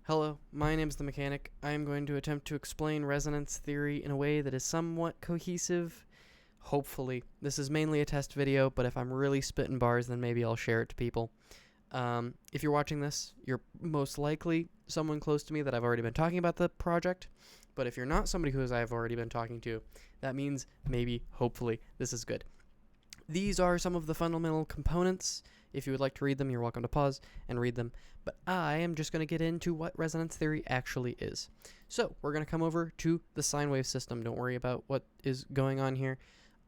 Hello, my name is The Mechanic. I am going to attempt to explain resonance theory in a way that is somewhat cohesive. Hopefully. This is mainly a test video, but if I'm really spitting bars, then maybe I'll share it to people. If you're watching this, you're most likely someone close to me that I've already been talking about the project. But if you're not somebody who I've already been talking to, that means maybe, hopefully, this is good. These are some of the fundamental components. If you would like to read them, you're welcome to pause and read them. But I am just going to get into what resonance theory actually is. So we're going to come over to the sine wave system. Don't worry about what is going on here.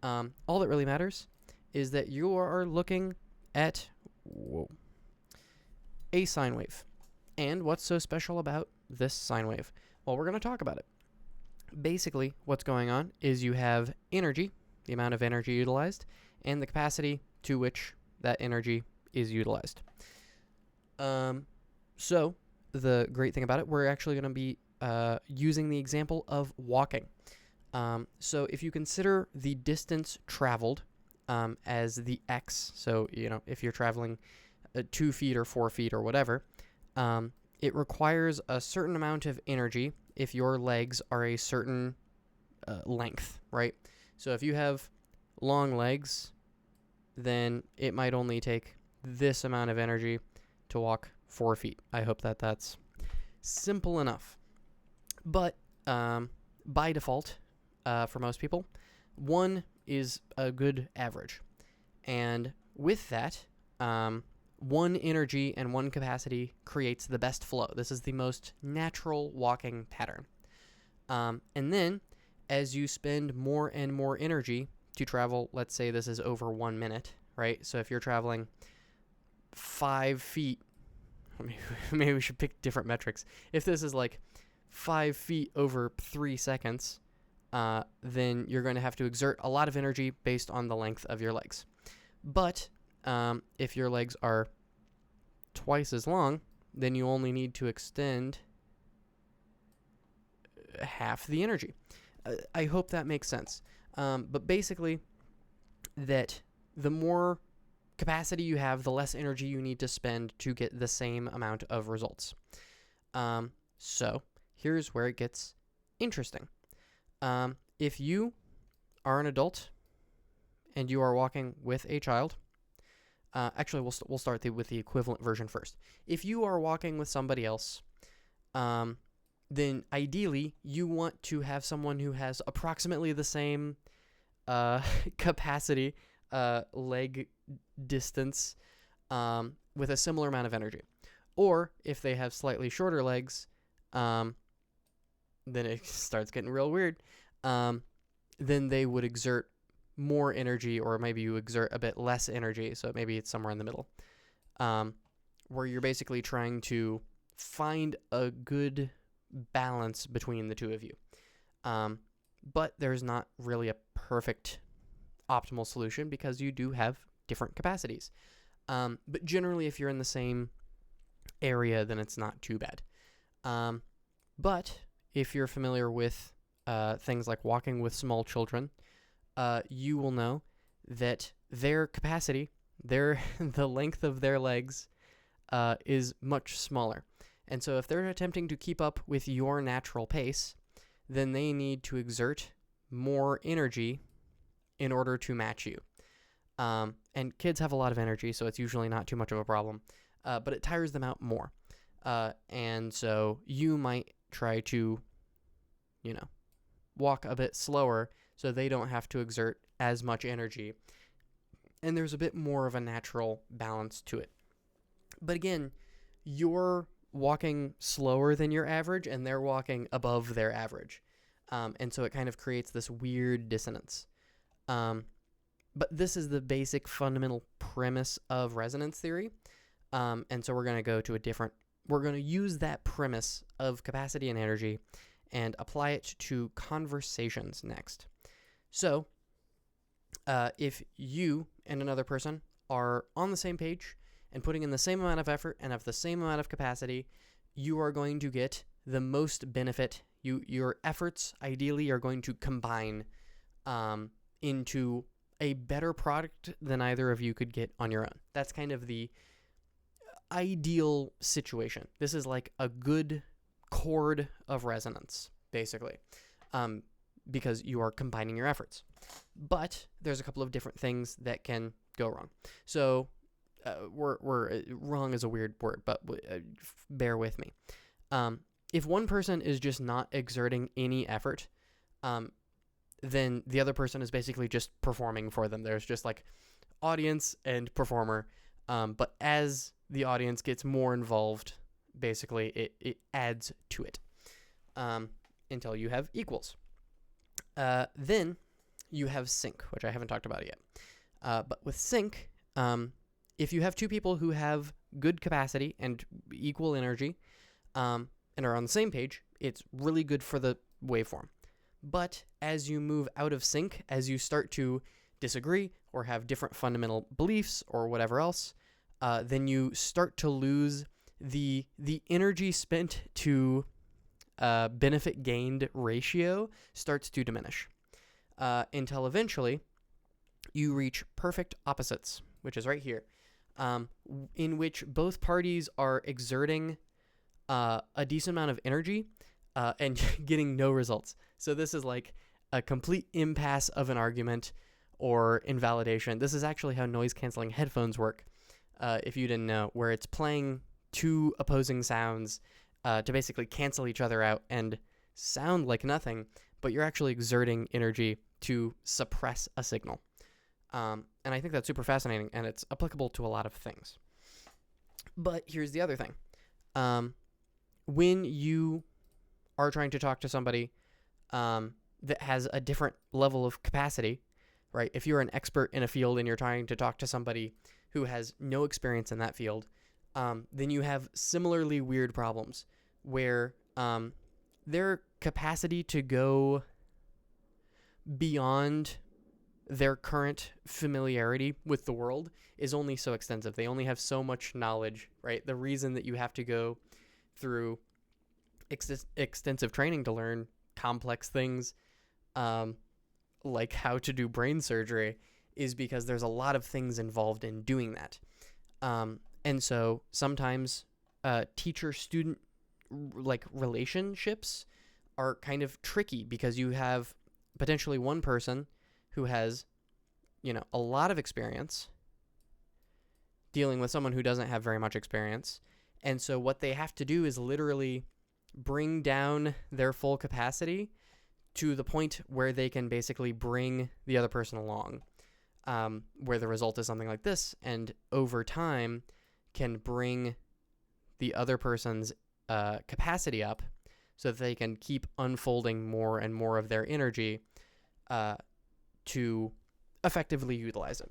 All that really matters is that you are looking at a sine wave. And what's so special about this sine wave? Well, we're going to talk about it. Basically, what's going on is you have energy, the amount of energy utilized, and the capacity to which that energy is utilized. So the great thing about it, we're actually going to be using the example of walking. So if you consider the distance traveled as the x, so if you're traveling 2 feet or 4 feet or whatever, it requires a certain amount of energy if your legs are a certain length, right? So if you have long legs, then it might only take this amount of energy to walk 4 feet. I hope that that's simple enough. But by default, for most people, 1 is a good average. And with that, 1 energy and 1 capacity creates the best flow. This is the most natural walking pattern. And then, as you spend more and more energy to travel, let's say this is over 1 minute, right? So if you're traveling 5 feet, maybe we should pick different metrics. If this is like 5 feet over 3 seconds, then you're going to have to exert a lot of energy based on the length of your legs. But if your legs are twice as long, then you only need to extend half the energy. I hope that makes sense. But basically, that the more capacity you have, the less energy you need to spend to get the same amount of results. So here's where it gets interesting. If you are an adult and you are walking with a child, actually we'll start with the equivalent version first. If you are walking with somebody else, then ideally you want to have someone who has approximately the same capacity, leg distance, with a similar amount of energy. Or if they have slightly shorter legs, then it starts getting real weird. Then they would exert more energy, or maybe you exert a bit less energy, so maybe it's somewhere in the middle, where you're basically trying to find a good balance between the two of you. But there's not really a perfect optimal solution because you do have different capacities. But generally, if you're in the same area, then it's not too bad. But if you're familiar with things like walking with small children, you will know that their capacity, the length of their legs, is much smaller. And so if they're attempting to keep up with your natural pace, then they need to exert more energy in order to match you. And kids have a lot of energy, so it's usually not too much of a problem. But it tires them out more. And so you might try to, walk a bit slower so they don't have to exert as much energy. And there's a bit more of a natural balance to it. But again, you're walking slower than your average and they're walking above their average. And so it kind of creates this weird dissonance. But this is the basic fundamental premise of resonance theory. And so we're going to go to we're going to use that premise of capacity and energy and apply it to conversations next. So if you and another person are on the same page and putting in the same amount of effort and have the same amount of capacity, you are going to get the most benefit. Your efforts ideally are going to combine into a better product than either of you could get on your own. That's kind of the ideal situation. This is like a good chord of resonance, basically, because you are combining your efforts. But there's a couple of different things that can go wrong. So wrong is a weird word, but bear with me. If one person is just not exerting any effort, then the other person is basically just performing for them. There's just like audience and performer. But as the audience gets more involved, basically it adds to it until you have equals. Then you have sync, which I haven't talked about yet. But with sync, if you have two people who have good capacity and equal energy and are on the same page, it's really good for the waveform. But as you move out of sync, as you start to disagree or have different fundamental beliefs or whatever else, then you start to lose the energy spent to benefit gained ratio starts to diminish until eventually you reach perfect opposites, which is right here, in which both parties are exerting a decent amount of energy and getting no results. So this is like a complete impasse of an argument or invalidation. This is actually how noise-canceling headphones work, if you didn't know, where it's playing two opposing sounds to basically cancel each other out and sound like nothing, but you're actually exerting energy to suppress a signal. And I think that's super fascinating, and it's applicable to a lot of things. But here's the other thing. When you are trying to talk to somebody that has a different level of capacity, right? If you're an expert in a field and you're trying to talk to somebody who has no experience in that field, then you have similarly weird problems where their capacity to go beyond their current familiarity with the world is only so extensive. They only have so much knowledge, right? The reason that you have to go through extensive training to learn complex things like how to do brain surgery is because there's a lot of things involved in doing that. And so sometimes teacher-student like relationships are kind of tricky because you have potentially one person who has, a lot of experience dealing with someone who doesn't have very much experience. And so what they have to do is literally bring down their full capacity to the point where they can basically bring the other person along, where the result is something like this, and over time can bring the other person's capacity up so that they can keep unfolding more and more of their energy to effectively utilize it.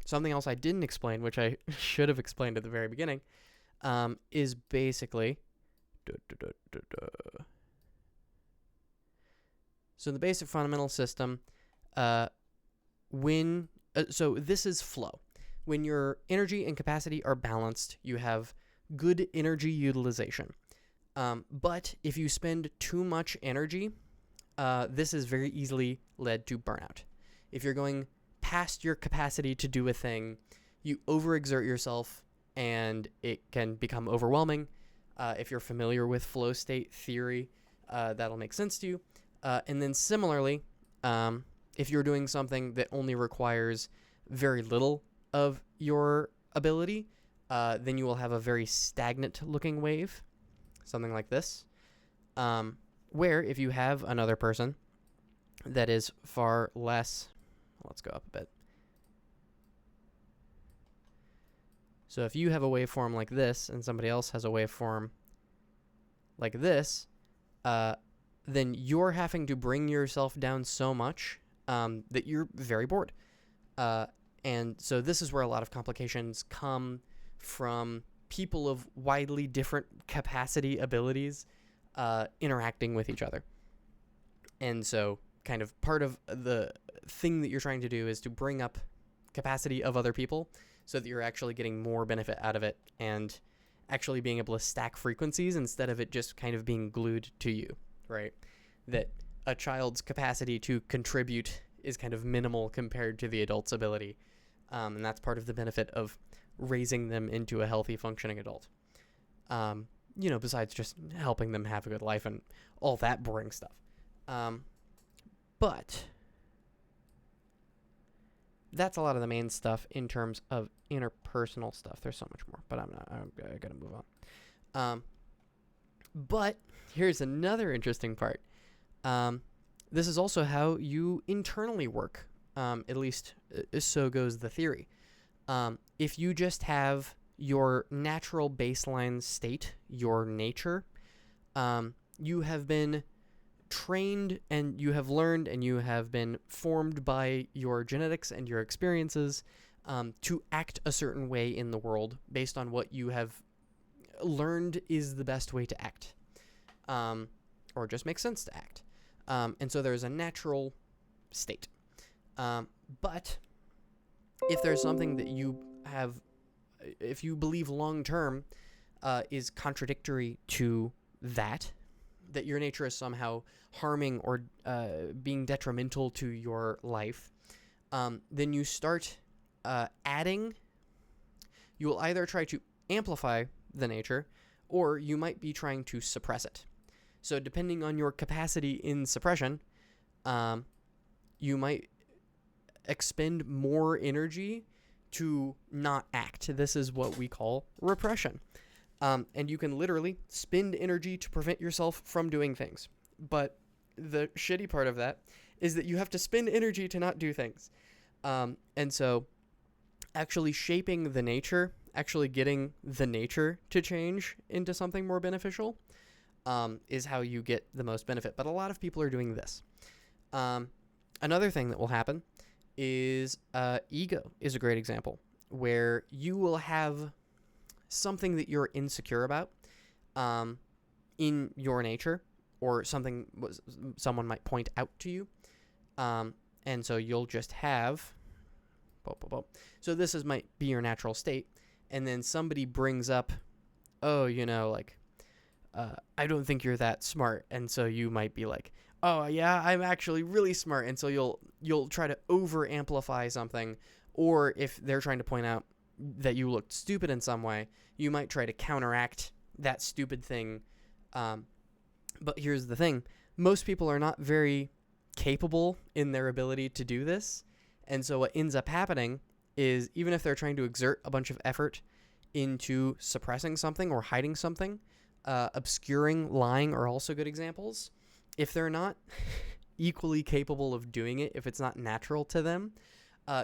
Something else I didn't explain, which I should have explained at the very beginning, is basically... So the basic fundamental system, so this is flow. When your energy and capacity are balanced, you have good energy utilization. But if you spend too much energy, this is very easily led to burnout. If you're going past your capacity to do a thing, you overexert yourself and it can become overwhelming. If you're familiar with flow state theory, that'll make sense to you. And then similarly, if you're doing something that only requires very little of your ability, then you will have a very stagnant looking wave, something like this. Where if you have another person that is far less, let's go up a bit. So if you have a waveform like this and somebody else has a waveform like this, then you're having to bring yourself down so much that you're very bored. And so this is where a lot of complications come from people of widely different capacity abilities interacting with each other. And so kind of part of the thing that you're trying to do is to bring up capacity of other people so that you're actually getting more benefit out of it and actually being able to stack frequencies instead of it just kind of being glued to you, right? That a child's capacity to contribute is kind of minimal compared to the adult's ability. And that's part of the benefit of raising them into a healthy, functioning adult. Besides just helping them have a good life and all that boring stuff. But that's a lot of the main stuff in terms of interpersonal stuff. There's so much more, but I'm gonna move on. But here's another interesting part. This is also how you internally work. At least so goes the theory. If you just have your natural baseline state, your nature, you have been trained and you have learned and you have been formed by your genetics and your experiences to act a certain way in the world based on what you have learned is the best way to act, or just makes sense to act. And so there's a natural state. But if there's something that you have, if you believe long term is contradictory to that your nature is somehow harming or being detrimental to your life, then you start adding. You will either try to amplify the nature, or you might be trying to suppress it. So depending on your capacity in suppression, you might expend more energy to not act. This is what we call repression. And you can literally spend energy to prevent yourself from doing things. But the shitty part of that is that you have to spend energy to not do things. And so actually shaping the nature, actually getting the nature to change into something more beneficial, is how you get the most benefit. But a lot of people are doing this. Another thing that will happen is ego is a great example, where you will have something that you're insecure about in your nature, or something someone might point out to you. And so you'll just have... So this might be your natural state, and then somebody brings up, I don't think you're that smart, and so you might be like, oh yeah, I'm actually really smart, and so you'll try to over amplify something, or if they're trying to point out that you looked stupid in some way, you might try to counteract that stupid thing. But here's the thing: most people are not very capable in their ability to do this, and so what ends up happening is, even if they're trying to exert a bunch of effort into suppressing something or hiding something, obscuring, lying are also good examples. If they're not equally capable of doing it, if it's not natural to them,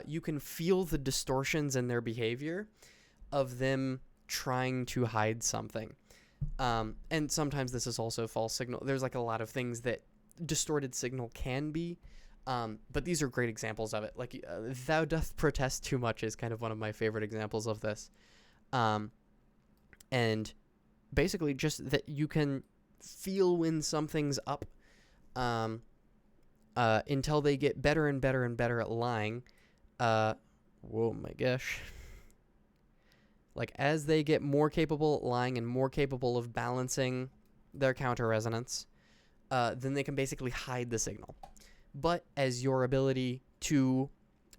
you can feel the distortions in their behavior of them trying to hide something. And sometimes this is also false signal. There's like a lot of things that distorted signal can be, but these are great examples of it. Like, thou doth protest too much is kind of one of my favorite examples of this. And basically just that you can feel when something's up, until they get better and better and better at lying. Whoa, my gosh. Like, as they get more capable at lying and more capable of balancing their counter resonance, then they can basically hide the signal. But as your ability to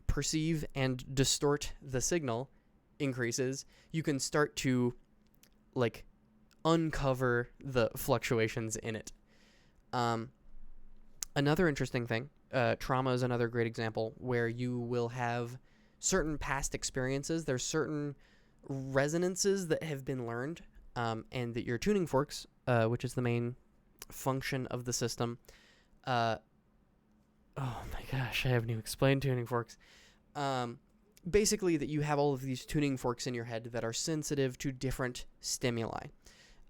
perceive and distort the signal increases, you can start to, like, uncover the fluctuations in it. Another interesting thing, trauma is another great example, where you will have certain past experiences. There's certain resonances that have been learned, and that your tuning forks, which is the main function of the system. Oh my gosh, I haven't even explained tuning forks. Basically, that you have all of these tuning forks in your head that are sensitive to different stimuli.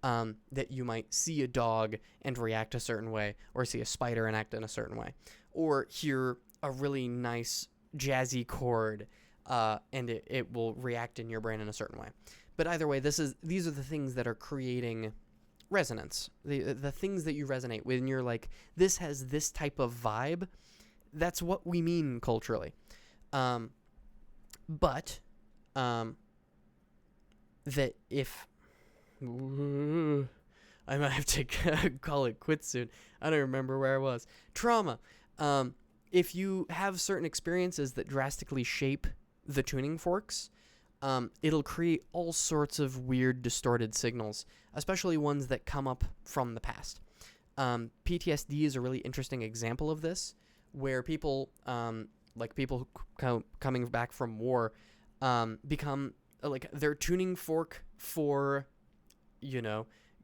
That you might see a dog and react a certain way, or see a spider and act in a certain way, or hear a really nice jazzy chord, and it will react in your brain in a certain way. But either way, these are the things that are creating resonance. The things that you resonate with, and you're like, this has this type of vibe. That's what we mean culturally. But that if... I might have to call it quits soon. I don't remember where I was. Trauma. If you have certain experiences that drastically shape the tuning forks, it'll create all sorts of weird, distorted signals, especially ones that come up from the past. PTSD is a really interesting example of this, where people, like people coming back from war, become like their tuning fork for,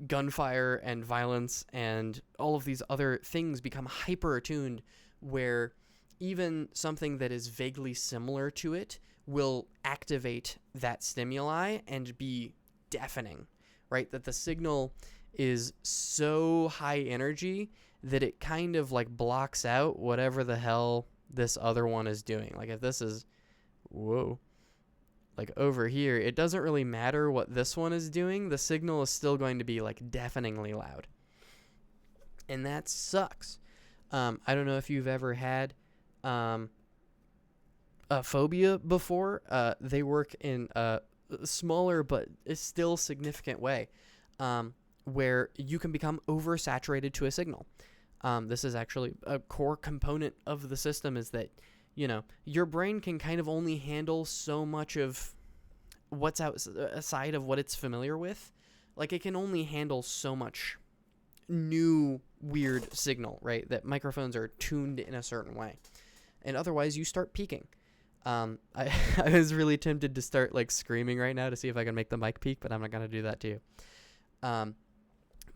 gunfire and violence and all of these other things become hyper attuned, where even something that is vaguely similar to it will activate that stimuli and be deafening, right? That the signal is so high energy that it kind of like blocks out whatever the hell this other one is doing. Like if this is, whoa, like over here, it doesn't really matter what this one is doing. The signal is still going to be like deafeningly loud. And that sucks. I don't know if you've ever had a phobia before. They work in a smaller but still significant way, where you can become oversaturated to a signal. This is actually a core component of the system, is that, your brain can kind of only handle so much of what's outside of what it's familiar with. Like it can only handle so much new weird signal, right? That microphones are tuned in a certain way. And otherwise you start peaking. I was really tempted to start like screaming right now to see if I can make the mic peak, but I'm not going to do that to you. But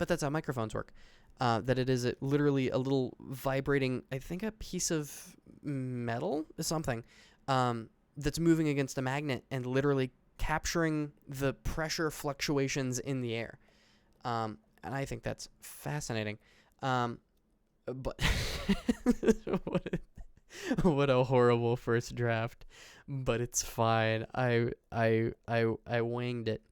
that's how microphones work. That it is literally a little vibrating, I think a piece of metal or something, that's moving against a magnet and literally capturing the pressure fluctuations in the air. And I think that's fascinating. But what a horrible first draft, but it's fine. I winged it.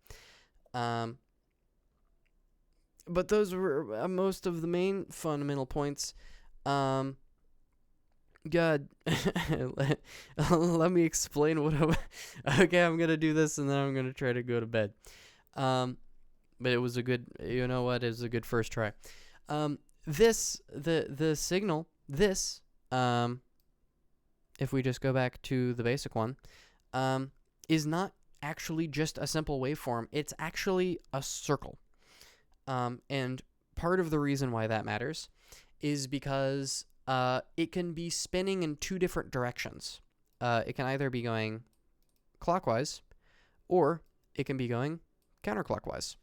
But those were most of the main fundamental points. God, let me explain what okay, I'm going to do this and then I'm going to try to go to bed. But it was a good, it was a good first try. The signal, if we just go back to the basic one, is not actually just a simple waveform. It's actually a circle. And part of the reason why that matters is because it can be spinning in two different directions. It can either be going clockwise or it can be going counterclockwise.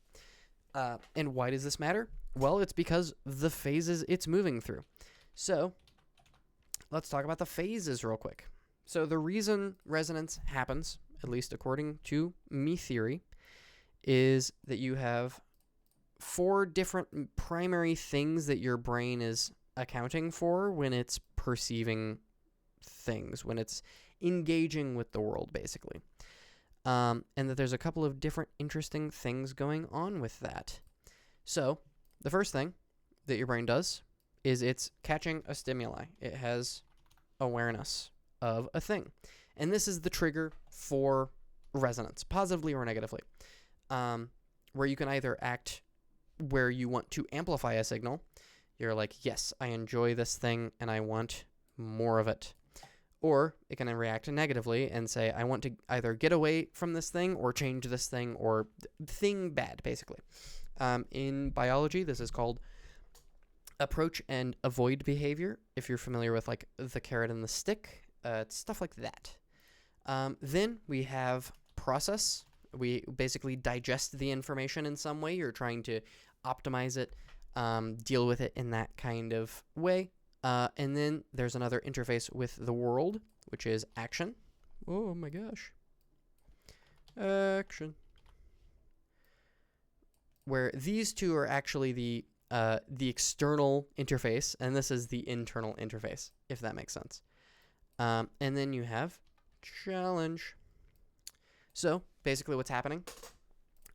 And why does this matter? Well, it's because the phases it's moving through. So let's talk about the phases real quick. So the reason resonance happens, at least according to me theory, is that you have 4 different primary things that your brain is accounting for when it's perceiving things, when it's engaging with the world, basically. And that there's a couple of different interesting things going on with that. So the first thing that your brain does is it's catching a stimuli. It has awareness of a thing. And this is the trigger for resonance, positively or negatively, where you can either act where you want to amplify a signal. You're like, yes, I enjoy this thing and I want more of it. Or it can react negatively and say, I want to either get away from this thing or change this thing or thing bad, basically. In biology, this is called approach and avoid behavior. If you're familiar with like the carrot and the stick, it's stuff like that. Then we have process. We basically digest the information in some way. You're trying to optimize it, deal with it in that kind of way. And then there's another interface with the world, which is action. Oh my gosh. Action. Where these two are actually the external interface, and this is the internal interface, if that makes sense. And then you have challenge. So basically what's happening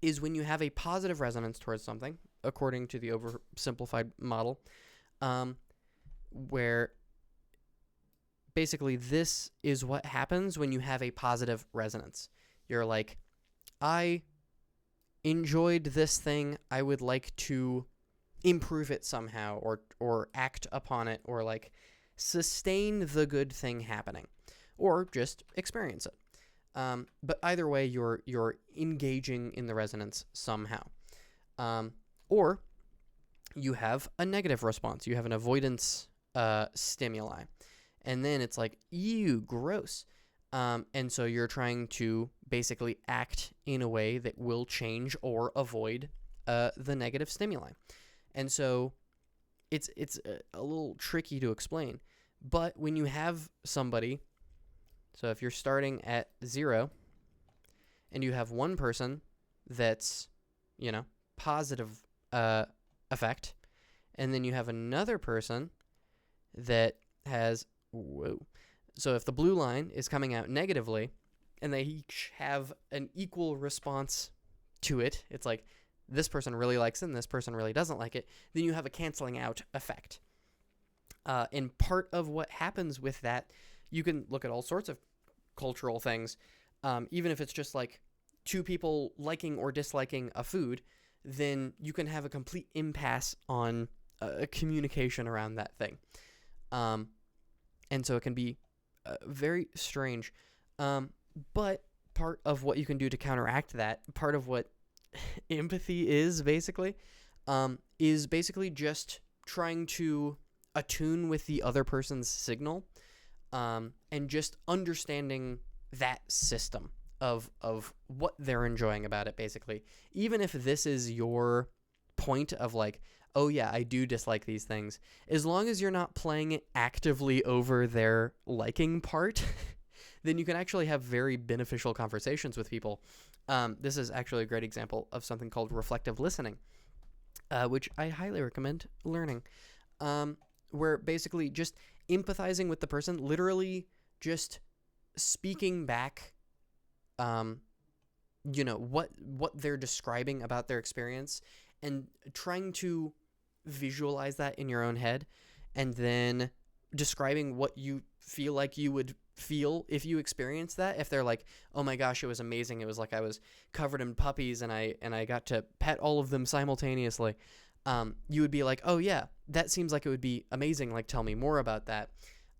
is when you have a positive resonance towards something, according to the oversimplified model, where basically this is what happens when you have a positive resonance. You're like, I enjoyed this thing. I would like to improve it somehow or act upon it or like sustain the good thing happening or just experience it. But either way, you're engaging in the resonance somehow. Or you have a negative response. You have an avoidance stimuli. And then it's like, ew, gross. And so you're trying to basically act in a way that will change or avoid the negative stimuli. And so it's a little tricky to explain. But when you have somebody, so if you're starting at 0 and you have one person that's, positive effect, and then you have another person that has, so if the blue line is coming out negatively and they each have an equal response to it, it's like this person really likes it and this person really doesn't like it, then you have a canceling out effect. And part of what happens with that, you can look at all sorts of cultural things, even if it's just like two people liking or disliking a food, then you can have a complete impasse on communication around that thing. And so it can be very strange. But part of what you can do to counteract that, part of what empathy is basically just trying to attune with the other person's signal, and just understanding that system of what they're enjoying about it, basically. Even if this is your point of like, oh yeah, I do dislike these things, as long as you're not playing it actively over their liking part, then you can actually have very beneficial conversations with people. This is actually a great example of something called reflective listening, which I highly recommend learning, where basically just empathizing with the person, literally just speaking back, what they're describing about their experience, and trying to visualize that in your own head, and then describing what you feel like you would feel if you experienced that. If they're like, oh my gosh, it was amazing, it was like I was covered in puppies and I got to pet all of them simultaneously, you would be like, oh yeah, that seems like it would be amazing, like tell me more about that.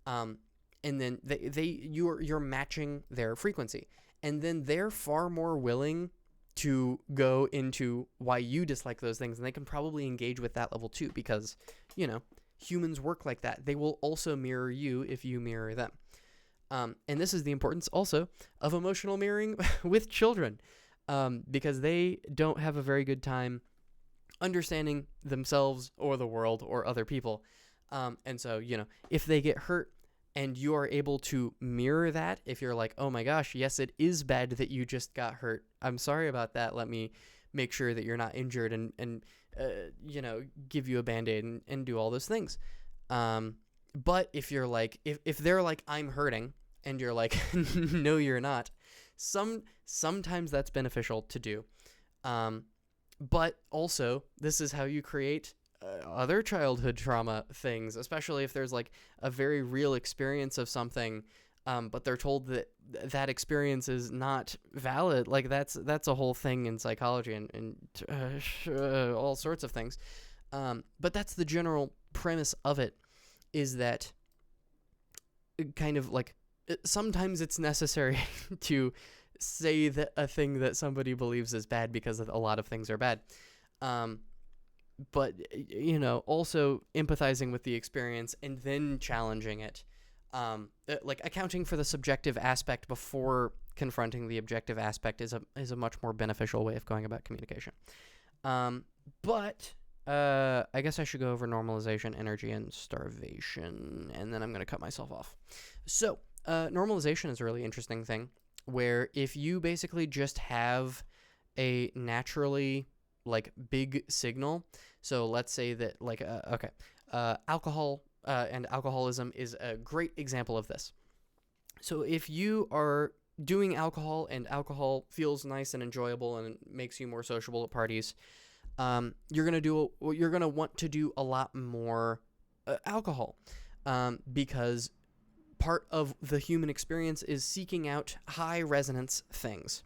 And then you're matching their frequency, and then they're far more willing to go into why you dislike those things, and they can probably engage with that level too, because humans work like that. They will also mirror you if you mirror them. And this is the importance also of emotional mirroring with children, because they don't have a very good time understanding themselves or the world or other people. And so, if they get hurt and you are able to mirror that, if you're like, oh my gosh, yes, it is bad that you just got hurt, I'm sorry about that, let me make sure that you're not injured, and give you a Band-Aid and do all those things. But if you're like, if they're like, I'm hurting, and you're like, no, you're not, sometimes that's beneficial to do. But also, this is how you create other childhood trauma things, especially if there's like a very real experience of something, but they're told that that experience is not valid. Like that's a whole thing in psychology and all sorts of things. But that's the general premise of it, is that kind of like sometimes it's necessary to say that a thing that somebody believes is bad because a lot of things are bad. But, also empathizing with the experience and then challenging it. Like accounting for the subjective aspect before confronting the objective aspect is a much more beneficial way of going about communication. But I guess I should go over normalization, energy, and starvation, and then I'm going to cut myself off. So, normalization is a really interesting thing, where if you basically just have a naturally like big signal, so let's say that like alcohol and alcoholism is a great example of this. So if you are doing alcohol and alcohol feels nice and enjoyable and makes you more sociable at parties, you're gonna want to do a lot more alcohol, because part of the human experience is seeking out high resonance things.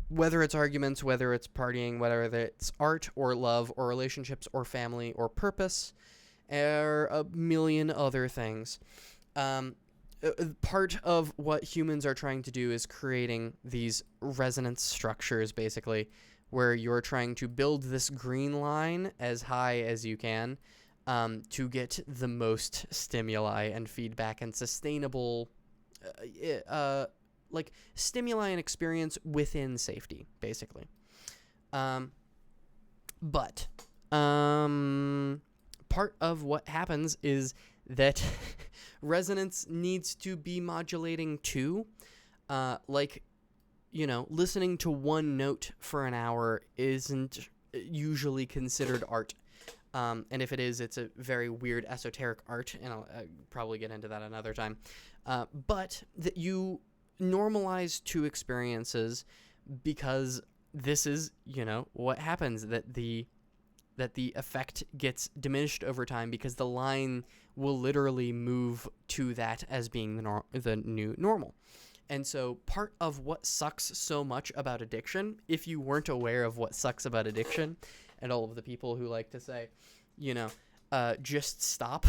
Whether it's arguments, whether it's partying, whether it's art or love or relationships or family or purpose or a million other things. part of what humans are trying to do is creating these resonance structures, basically, where you're trying to build this green line as high as you can, to get the most stimuli and feedback and sustainable, like stimuli and experience within safety, basically. But part of what happens is that resonance needs to be modulating too. Like, listening to one note for an hour isn't usually considered art. And if it is, it's a very weird esoteric art, and I'll probably get into that another time. But that you normalize two experiences, because this is, what happens, that the effect gets diminished over time, because the line will literally move to that as being the new normal. And so part of what sucks so much about addiction, if you weren't aware of what sucks about addiction, and all of the people who like to say, just stop,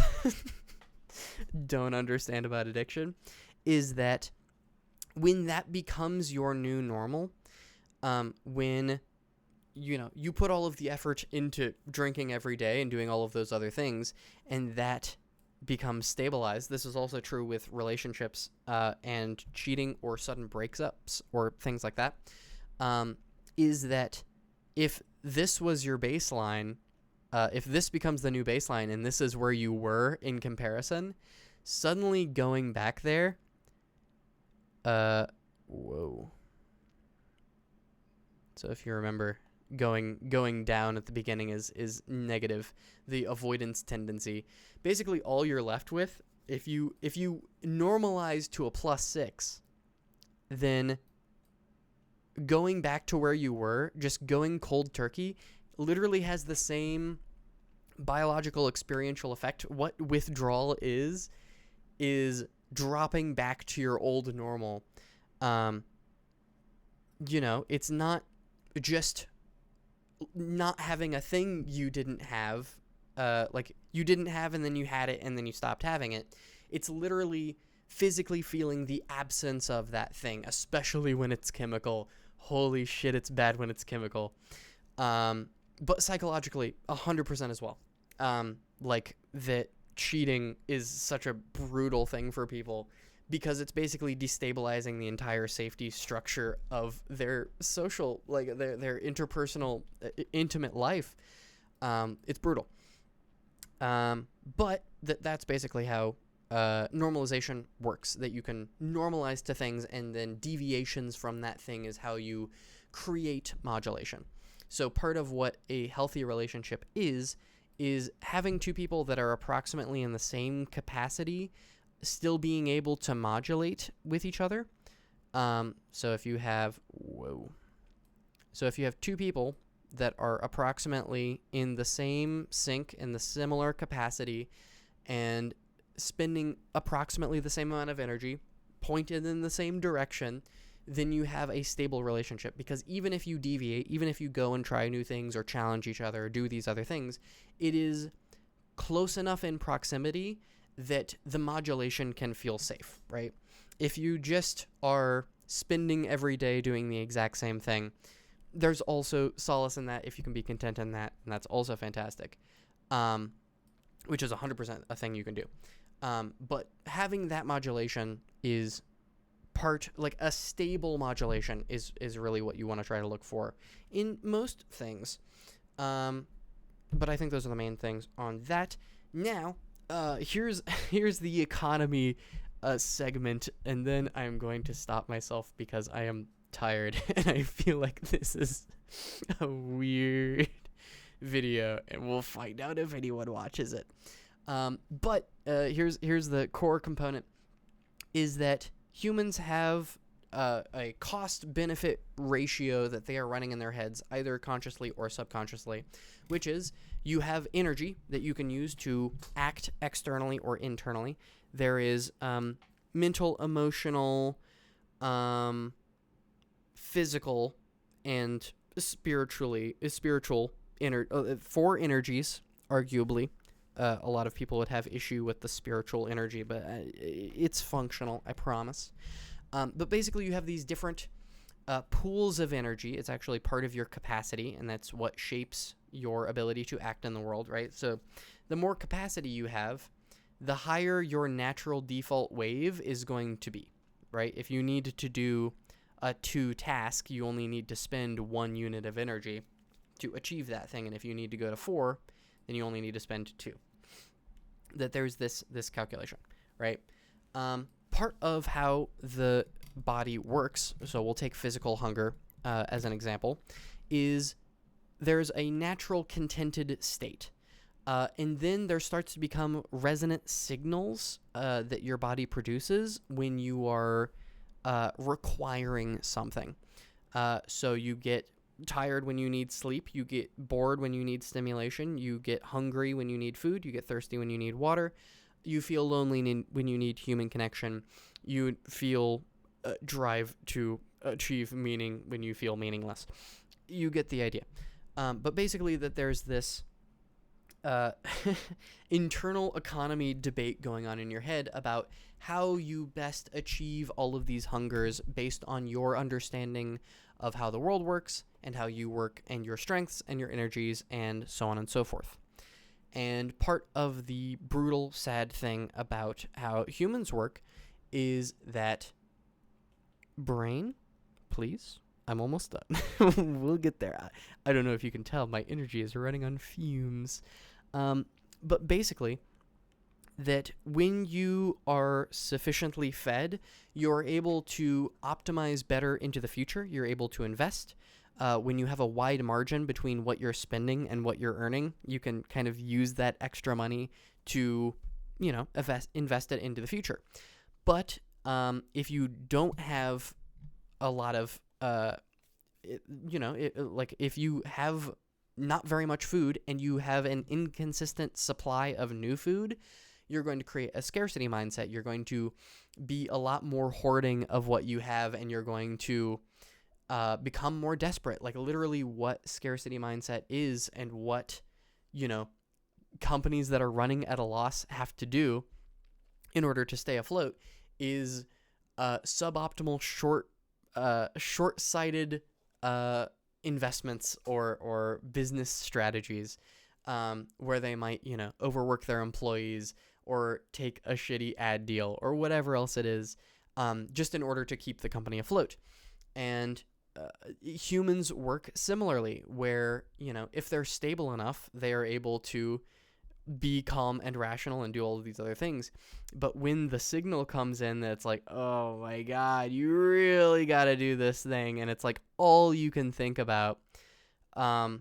don't understand about addiction, is that when that becomes your new normal, when you put all of the effort into drinking every day and doing all of those other things, and that becomes stabilized. This is also true with relationships and cheating or sudden breakups or things like that. Is that if this was your baseline, if this becomes the new baseline and this is where you were in comparison, suddenly going back there, whoa. So if you remember, going down at the beginning is negative, the avoidance tendency. Basically, all you're left with, if you normalize to a +6, then going back to where you were, just going cold turkey, literally has the same biological experiential effect. What withdrawal is dropping back to your old normal. It's not just not having a thing you didn't have, like you didn't have and then you had it and then you stopped having it. It's literally physically feeling the absence of that thing, especially when it's chemical. Holy shit, it's bad when it's chemical. But psychologically, 100% as well. Like that cheating is such a brutal thing for people, because it's basically destabilizing the entire safety structure of their social, like their interpersonal, intimate life. It's brutal. But that's basically how normalization works, that you can normalize to things, and then deviations from that thing is how you create modulation. So part of what a healthy relationship is having two people that are approximately in the same capacity still being able to modulate with each other. So if you have two people that are approximately in the same sync, in the similar capacity, and spending approximately the same amount of energy, pointed in the same direction, then you have a stable relationship. Because even if you deviate, even if you go and try new things or challenge each other or do these other things, it is close enough in proximity that the modulation can feel safe, right? If you just are spending every day doing the exact same thing, there's also solace in that if you can be content in that, and that's also fantastic, which is 100% a thing you can do. But having that modulation is like a stable modulation is really what you want to try to look for in most things. But I think those are the main things on that. Now, here's the economy segment, and then I'm going to stop myself because I am tired and I feel like this is a weird video, and we'll find out if anyone watches it. But here's the core component, is that humans have a cost-benefit ratio that they are running in their heads, either consciously or subconsciously, which is you have energy that you can use to act externally or internally. There is mental, emotional, physical, and spiritual four energies, arguably, a lot of people would have issue with the spiritual energy, but it's functional, I promise. But basically, you have these different pools of energy. It's actually part of your capacity, and that's what shapes your ability to act in the world, right? So the more capacity you have, the higher your natural default wave is going to be, right? If you need to do a 2 task, you only need to spend 1 unit of energy to achieve that thing. And if you need to go to 4, then you only need to spend 2. That there's this calculation, right? Part of how the body works, so we'll take physical hunger as an example, is there's a natural contented state. And then there starts to become resonant signals that your body produces when you are requiring something. So you get tired when you need sleep, you get bored when you need stimulation, you get hungry when you need food, you get thirsty when you need water, you feel lonely when you need human connection, you feel drive to achieve meaning when you feel meaningless. You get the idea. But basically that there's this internal economy debate going on in your head about how you best achieve all of these hungers based on your understanding of how the world works and how you work and your strengths and your energies and so on and so forth. And part of the brutal, sad thing about how humans work is that brain, please, I'm almost done. We'll get there. I don't know if you can tell, my energy is running on fumes. But basically, that when you are sufficiently fed, you're able to optimize better into the future. You're able to invest. When you have a wide margin between what you're spending and what you're earning, you can kind of use that extra money to, invest it into the future. But if you don't have a lot of, if you have not very much food and you have an inconsistent supply of new food, you're going to create a scarcity mindset. You're going to be a lot more hoarding of what you have, and you're going to become more desperate. Like literally what scarcity mindset is and what, companies that are running at a loss have to do in order to stay afloat is suboptimal short-sighted investments or business strategies where they might, overwork their employees or take a shitty ad deal or whatever else it is, just in order to keep the company afloat. And humans work similarly, where, if they're stable enough, they are able to be calm and rational and do all of these other things. But when the signal comes in that's like, oh my God, you really got to do this thing, and it's like all you can think about, when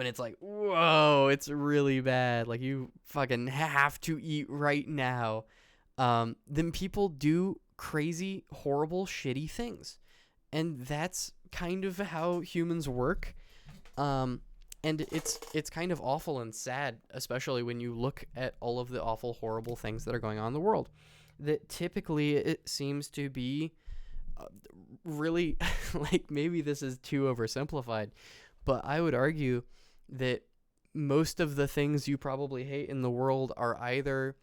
it's like, whoa, it's really bad, like you fucking have to eat right now, then people do crazy, horrible, shitty things. And that's kind of how humans work. And it's kind of awful and sad, especially when you look at all of the awful, horrible things that are going on in the world. That typically it seems to be really, like, maybe this is too oversimplified, but I would argue that most of the things you probably hate in the world are either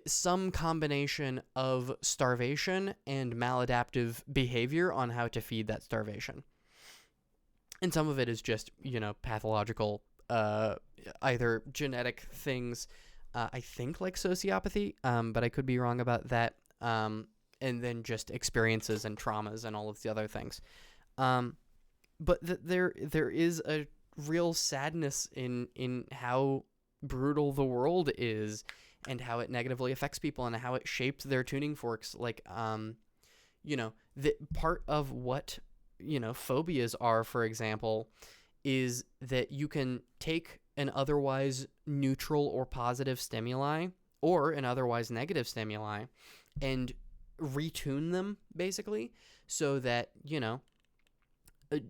some combination of starvation and maladaptive behavior on how to feed that starvation. And some of it is just, pathological, either genetic things, I think like sociopathy, but I could be wrong about that, and then just experiences and traumas and all of the other things. But there is a real sadness in how brutal the world is and how it negatively affects people and how it shaped their tuning forks. Like, the part of what, phobias are, for example, is that you can take an otherwise neutral or positive stimuli or an otherwise negative stimuli and retune them, basically, so that,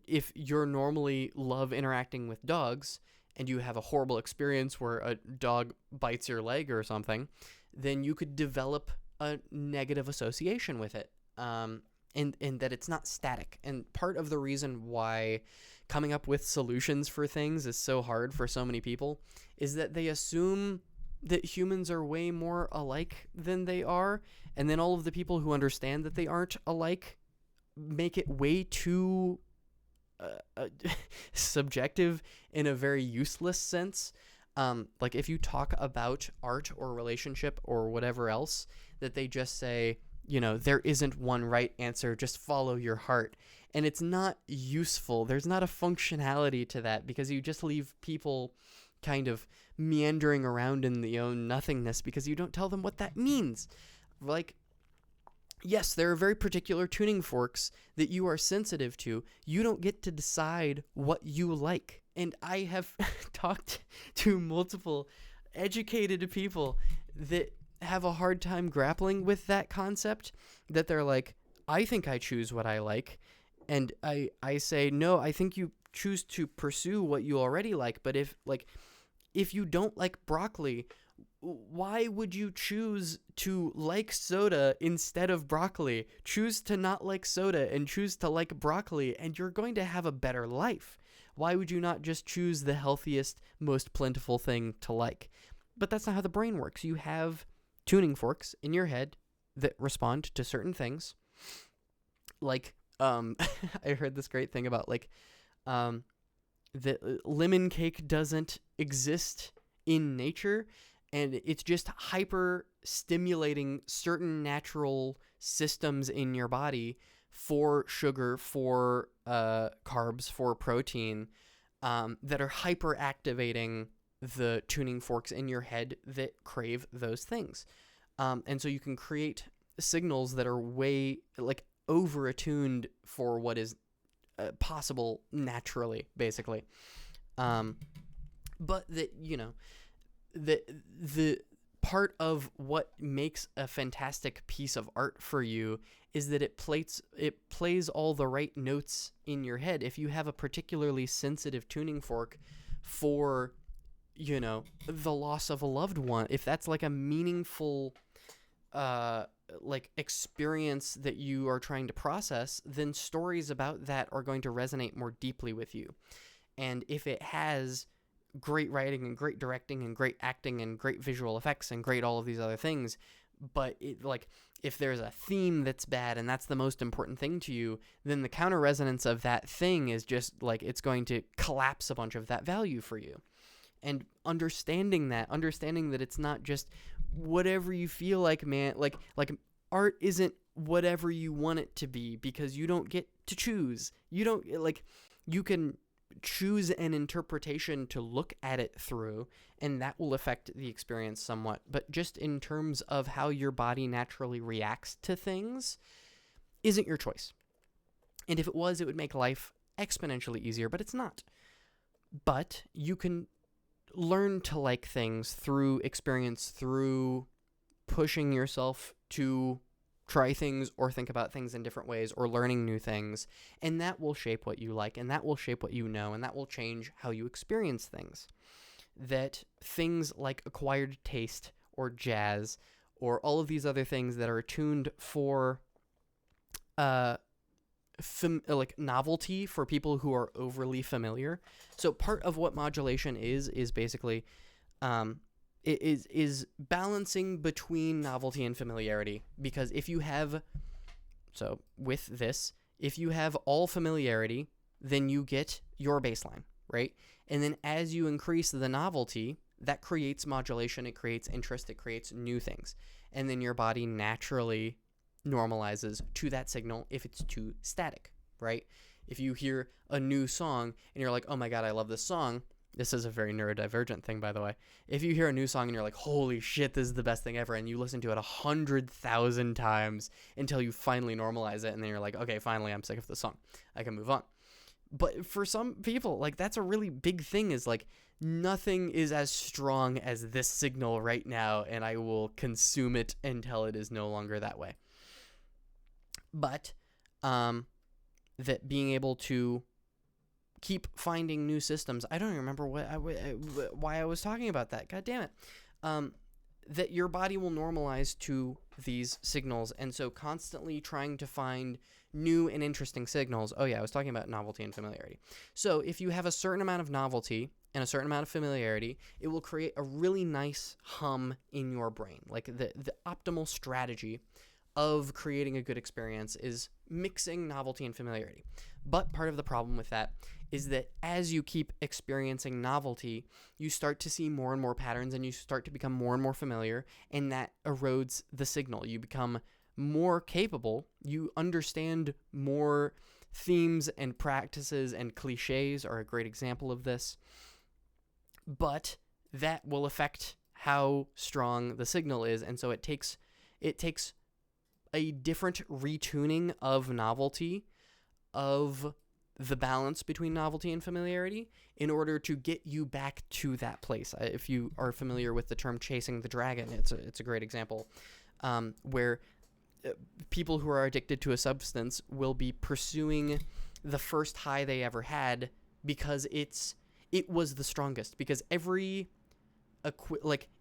if you're normally love interacting with dogs and you have a horrible experience where a dog bites your leg or something, then you could develop a negative association with it. and that it's not static. And part of the reason why coming up with solutions for things is so hard for so many people is that they assume that humans are way more alike than they are, and then all of the people who understand that they aren't alike make it way too subjective in a very useless sense. Like if you talk about art or relationship or whatever else, that they just say, there isn't one right answer, just follow your heart. And it's not useful. There's not a functionality to that, because you just leave people kind of meandering around in the own nothingness because you don't tell them what that means. Like, yes, there are very particular tuning forks that you are sensitive to. You don't get to decide what you like. And I have talked to multiple educated people that have a hard time grappling with that concept, that they're like, I think I choose what I like. And I say, no, I think you choose to pursue what you already like. But if you don't like broccoli, why would you choose to like soda instead of broccoli? Choose to not like soda and choose to like broccoli, and you're going to have a better life. Why would you not just choose the healthiest, most plentiful thing to like? But that's not how the brain works. You have tuning forks in your head that respond to certain things. Like, I heard this great thing about, like, that lemon cake doesn't exist in nature, and it's just hyper stimulating certain natural systems in your body for sugar, for carbs, for protein, that are hyper activating the tuning forks in your head that crave those things. And so you can create signals that are way, like, over attuned for what is possible naturally, basically. But that, the part of what makes a fantastic piece of art for you is that it plays all the right notes in your head. If you have a particularly sensitive tuning fork for, the loss of a loved one, if that's like a meaningful like experience that you are trying to process, then stories about that are going to resonate more deeply with you. And if it has great writing and great directing and great acting and great visual effects and great all of these other things, but if there's a theme that's bad and that's the most important thing to you, then the counter resonance of that thing is just like, it's going to collapse a bunch of that value for you. And understanding that it's not just whatever you feel like, man, like art isn't whatever you want it to be, because you don't get to choose. You can choose an interpretation to look at it through, and that will affect the experience somewhat. But just in terms of how your body naturally reacts to things isn't your choice. And if it was, it would make life exponentially easier, but it's not. But you can learn to like things through experience, through pushing yourself to try things or think about things in different ways, or learning new things, and that will shape what you like, and that will shape what you know, and that will change how you experience things. That things like acquired taste or jazz or all of these other things that are attuned for like novelty for people who are overly familiar. So part of what modulation is basically is balancing between novelty and familiarity. Because if you have all familiarity, then you get your baseline, right? And then as you increase the novelty, that creates modulation, it creates interest, it creates new things. And then your body naturally normalizes to that signal if it's too static, right? If you hear a new song and you're like, oh my God, I love this song. This is a very neurodivergent thing, by the way. If you hear a new song and you're like, holy shit, this is the best thing ever, and you listen to it 100,000 times until you finally normalize it, and then you're like, okay, finally, I'm sick of the song. I can move on. But for some people, like, that's a really big thing, is like, nothing is as strong as this signal right now, and I will consume it until it is no longer that way. But that being able to keep finding new systems. I don't even remember why I was talking about that. God damn it. That your body will normalize to these signals, and so constantly trying to find new and interesting signals. Oh yeah, I was talking about novelty and familiarity. So if you have a certain amount of novelty and a certain amount of familiarity, it will create a really nice hum in your brain. Like the optimal strategy of creating a good experience is mixing novelty and familiarity. But part of the problem with that is that as you keep experiencing novelty, you start to see more and more patterns and you start to become more and more familiar, and that erodes the signal. You become more capable, you understand more themes and practices, and cliches are a great example of this. But that will affect how strong the signal is, and so it takes a different retuning of novelty, of the balance between novelty and familiarity, in order to get you back to that place. If you are familiar with the term chasing the dragon, it's a great example, where people who are addicted to a substance will be pursuing the first high they ever had because it was the strongest. Because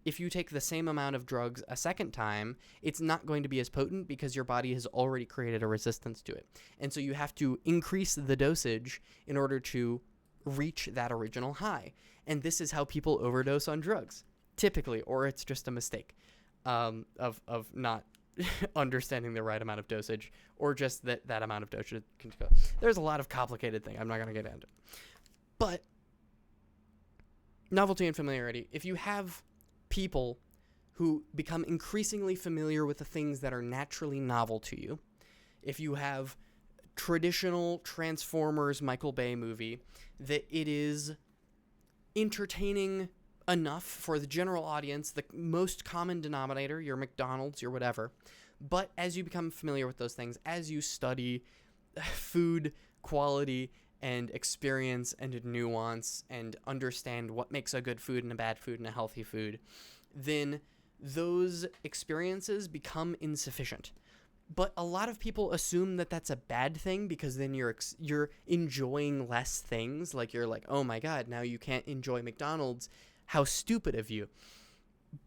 if you take the same amount of drugs a second time, it's not going to be as potent because your body has already created a resistance to it. And so you have to increase the dosage in order to reach that original high. And this is how people overdose on drugs, typically, or it's just a mistake of not understanding the right amount of dosage, or just that amount of dosage can go. There's a lot of complicated things. I'm not going to get into it. But novelty and familiarity. If you have people who become increasingly familiar with the things that are naturally novel to you, if you have traditional Transformers Michael Bay movie that it is entertaining enough for the general audience, the most common denominator, your McDonald's, your whatever, but as you become familiar with those things, as you study food quality and experience and nuance and understand what makes a good food and a bad food and a healthy food, then those experiences become insufficient. But a lot of people assume that that's a bad thing because then you're enjoying less things. Like you're like, oh my God, now you can't enjoy McDonald's. How stupid of you.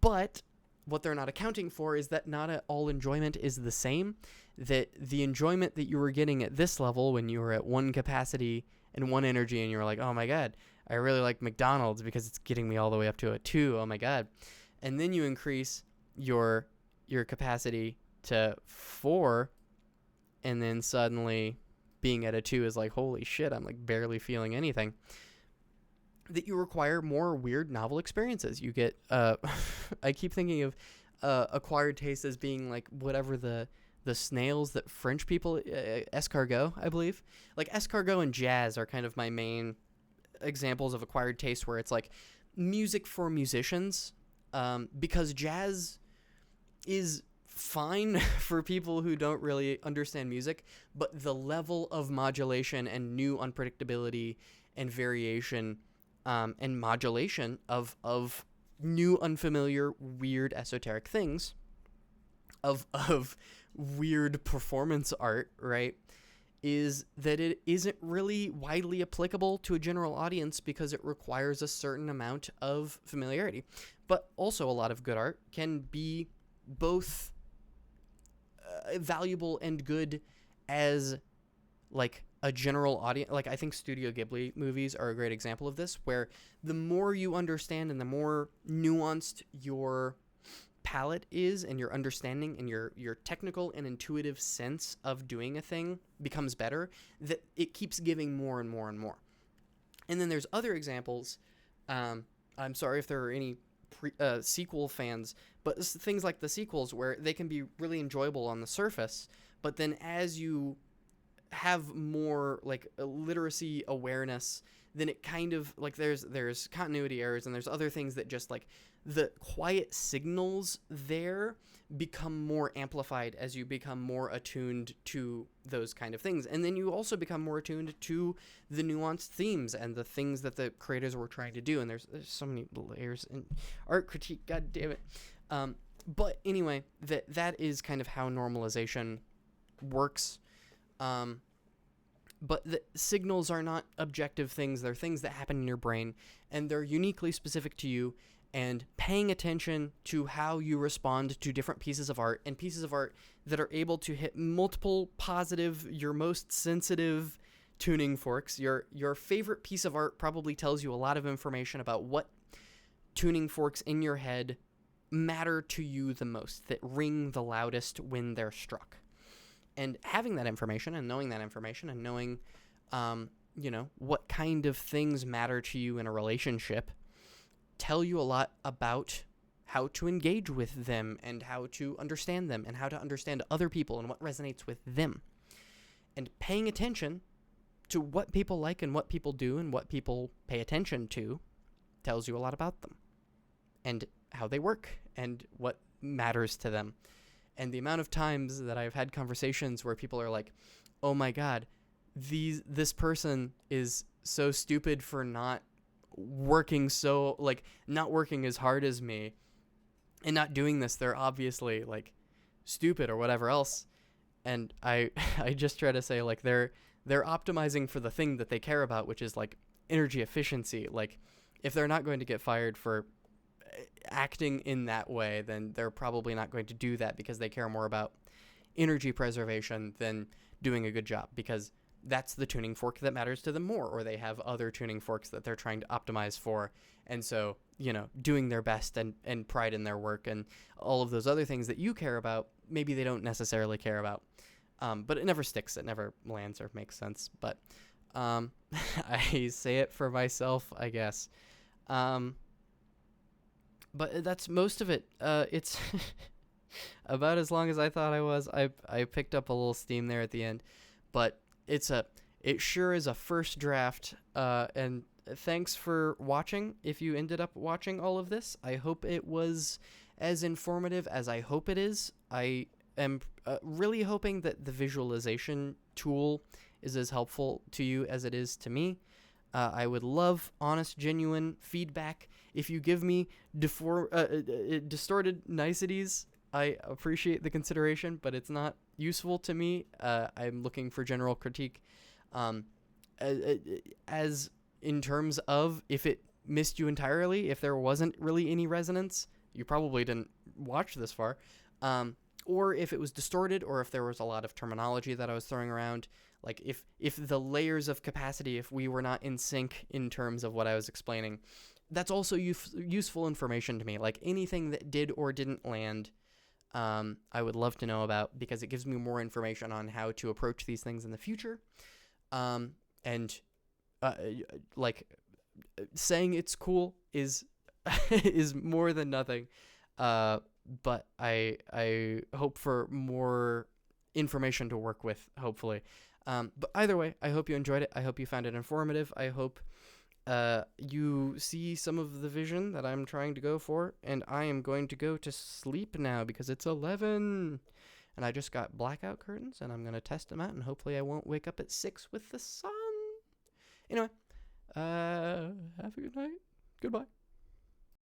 But what they're not accounting for is that not all enjoyment is the same. That the enjoyment that you were getting at this level when you were at one capacity and one energy and you were like, oh my God, I really like McDonald's because it's getting me all the way up to a 2. Oh my God. And then you increase your capacity to 4, and then suddenly being at a 2 is like, holy shit, I'm like barely feeling anything. That you require more weird, novel experiences. You get, I keep thinking of acquired taste as being like whatever the snails that French people, escargot, I believe. Like escargot and jazz are kind of my main examples of acquired taste, where it's like music for musicians, because jazz is fine for people who don't really understand music, but the level of modulation and new unpredictability and variation and modulation of new, unfamiliar, weird, esoteric things, of weird performance art, right, is that it isn't really widely applicable to a general audience because it requires a certain amount of familiarity. But also a lot of good art can be both valuable and good as like a general audience. Like I think Studio Ghibli movies are a great example of this, where the more you understand and the more nuanced your palette is and your understanding and your technical and intuitive sense of doing a thing becomes better, that it keeps giving more and more and more. And then there's other examples. I'm sorry if there are any sequel fans, but things like the sequels where they can be really enjoyable on the surface, but then as you have more like literacy awareness, then it kind of like there's continuity errors and there's other things that just like the quiet signals there become more amplified as you become more attuned to those kind of things. And then you also become more attuned to the nuanced themes and the things that the creators were trying to do. And there's so many layers in art critique, god damn it. But anyway, that is kind of how normalization works. But the signals are not objective things. They're things that happen in your brain, and they're uniquely specific to you. and paying attention to how you respond to different pieces of art, and pieces of art that are able to hit multiple positive, your most sensitive tuning forks. Your favorite piece of art probably tells you a lot of information about what tuning forks in your head matter to you the most, that ring the loudest when they're struck. And having that information and knowing that information and knowing, what kind of things matter to you in a relationship tell you a lot about how to engage with them and how to understand them and how to understand other people and what resonates with them. And paying attention to what people like and what people do and what people pay attention to tells you a lot about them and how they work and what matters to them. And the amount of times that I've had conversations where people are like, oh my God, this person is so stupid for not working not working as hard as me and not doing this. They're obviously like stupid or whatever else. And I just try to say, like, they're optimizing for the thing that they care about, which is like energy efficiency. Like, if they're not going to get fired for acting in that way, then they're probably not going to do that because they care more about energy preservation than doing a good job, because that's the tuning fork that matters to them more, or they have other tuning forks that they're trying to optimize for. And so, doing their best and pride in their work and all of those other things that you care about, maybe they don't necessarily care about. But it never sticks. It never lands or makes sense. But I say it for myself, I guess. But that's most of it. It's about as long as I thought I was. I picked up a little steam there at the end. But it sure is a first draft. And thanks for watching. If you ended up watching all of this, I hope it was as informative as I hope it is. I am really hoping that the visualization tool is as helpful to you as it is to me. I would love honest, genuine feedback. If you give me distorted niceties, I appreciate the consideration, but it's not useful to me. I'm looking for general critique. As in terms of if it missed you entirely, if there wasn't really any resonance, you probably didn't watch this far. Or if it was distorted, or if there was a lot of terminology that I was throwing around, like if the layers of capacity, if we were not in sync in terms of what I was explaining, that's also useful information to me. Like anything that did or didn't land, I would love to know about, because it gives me more information on how to approach these things in the future. Saying it's cool is is more than nothing. But I hope for more information to work with, hopefully. But either way, I hope you enjoyed it. I hope you found it informative. I hope you see some of the vision that I'm trying to go for. And I am going to go to sleep now because it's 11. And I just got blackout curtains, and I'm going to test them out. And hopefully I won't wake up at 6 with the sun. Anyway, have a good night. Goodbye.